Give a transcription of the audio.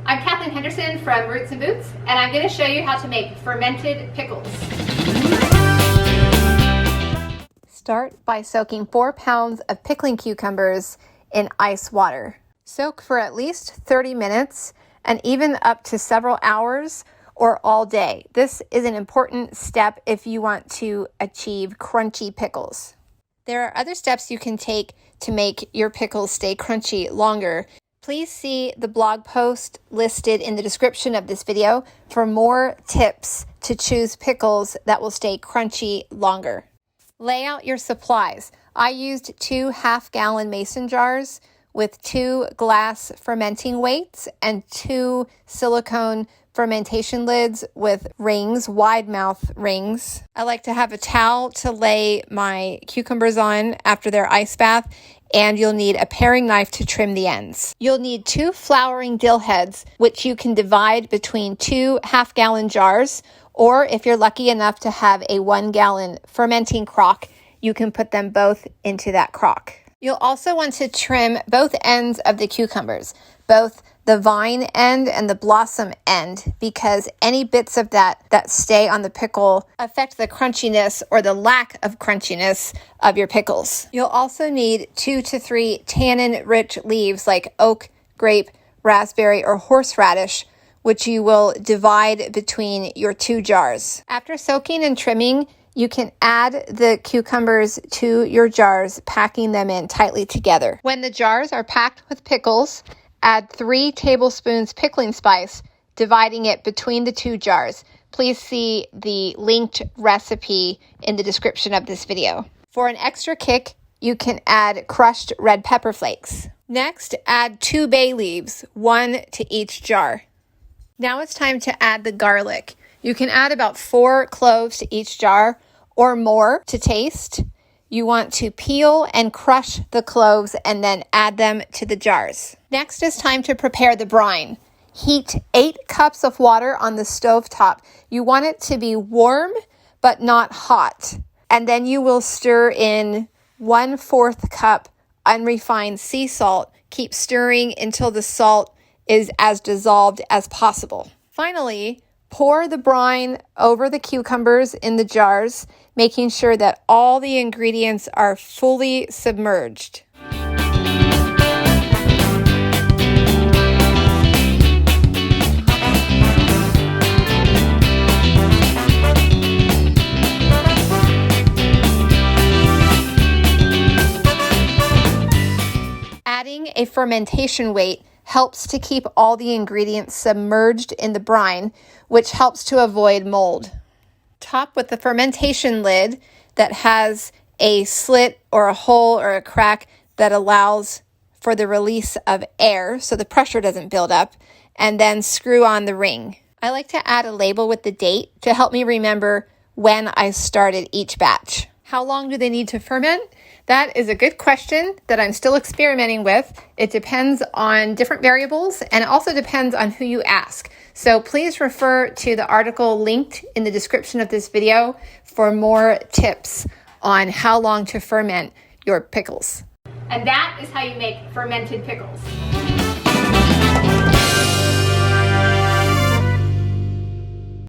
I'm Kathleen Henderson from Roots and Boots, and I'm going to show you how to make fermented pickles. Start by soaking 4 pounds of pickling cucumbers in ice water. Soak for at least 30 minutes and even up to several hours or all day. This is an important step if you want to achieve crunchy pickles. There are other steps you can take to make your pickles stay crunchy longer. Please see the blog post listed in the description of this video for more tips to choose pickles that will stay crunchy longer. Lay out your supplies. I used 2 half-gallon mason jars with 2 glass fermenting weights and 2 silicone fermentation lids with rings, wide mouth rings. I like to have a towel to lay my cucumbers on after their ice bath, and you'll need a paring knife to trim the ends. You'll need 2 flowering dill heads, which you can divide between 2 half-gallon jars, or if you're lucky enough to have a 1-gallon fermenting crock, you can put them both into that crock. You'll also want to trim both ends of the cucumbers, both the vine end and the blossom end, because any bits of that stay on the pickle affect the crunchiness or the lack of crunchiness of your pickles. You'll also need 2 to 3 tannin-rich leaves like oak, grape, raspberry, or horseradish, which you will divide between your 2 jars. After soaking and trimming, you can add the cucumbers to your jars, packing them in tightly together. When the jars are packed with pickles, add 3 tablespoons pickling spice, dividing it between the 2 jars. Please see the linked recipe in the description of this video. For an extra kick, you can add crushed red pepper flakes. Next, add 2 bay leaves, 1 to each jar. Now it's time to add the garlic. You can add about 4 cloves to each jar or more to taste. You want to peel and crush the cloves and then add them to the jars. Next is time to prepare the brine. Heat 8 cups of water on the stove top. You want it to be warm but not hot. And then you will stir in 1/4 cup unrefined sea salt. Keep stirring until the salt is as dissolved as possible. Finally, pour the brine over the cucumbers in the jars, making sure that all the ingredients are fully submerged. Adding a fermentation weight helps to keep all the ingredients submerged in the brine, which helps to avoid mold. Top with the fermentation lid that has a slit or a hole or a crack that allows for the release of air so the pressure doesn't build up, and then screw on the ring. I like to add a label with the date to help me remember when I started each batch. How long do they need to ferment? That is a good question that I'm still experimenting with. It depends on different variables, and it also depends on who you ask. So please refer to the article linked in the description of this video for more tips on how long to ferment your pickles. And that is how you make fermented pickles.